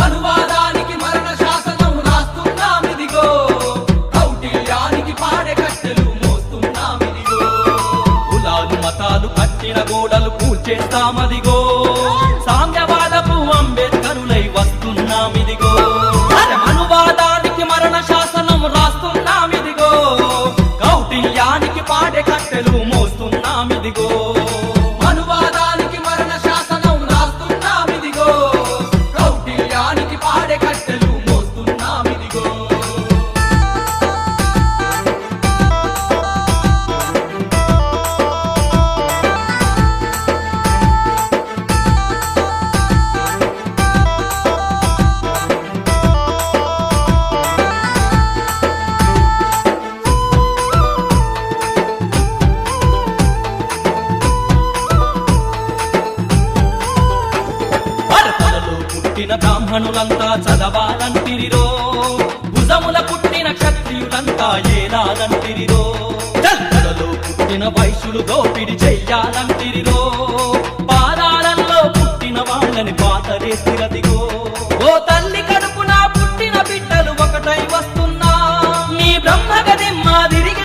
అనువాదానికి మరణ శాసనం రాస్తున్నామిదిగో కౌటిల్యానికి పాడే కట్టెలు మోస్తున్నామిదిగో కులాలు మతాలు కట్టిన గోడలు కూల్చేస్తామదిగో సామ్యవాదపు అంబేద్కరులై వస్తున్నామిదిగో అనువాదానికి మరణ శాసనం రాస్తున్నామిదిగో కౌటిల్యానికి పాడే కట్టెలు మోస్తున్నామిదిగో బ్రాహ్మణులంతా చదవాలంటిరిరో భుజముల పుట్టిన క్షత్రియులంతా ఏలాలంటిరిరో చంద్రలో పుట్టిన వైశ్యులు దోపిడి చెయ్యాలంటిరిరో పాదాలలో పుట్టిన వాళ్ళని పాతరేసిరది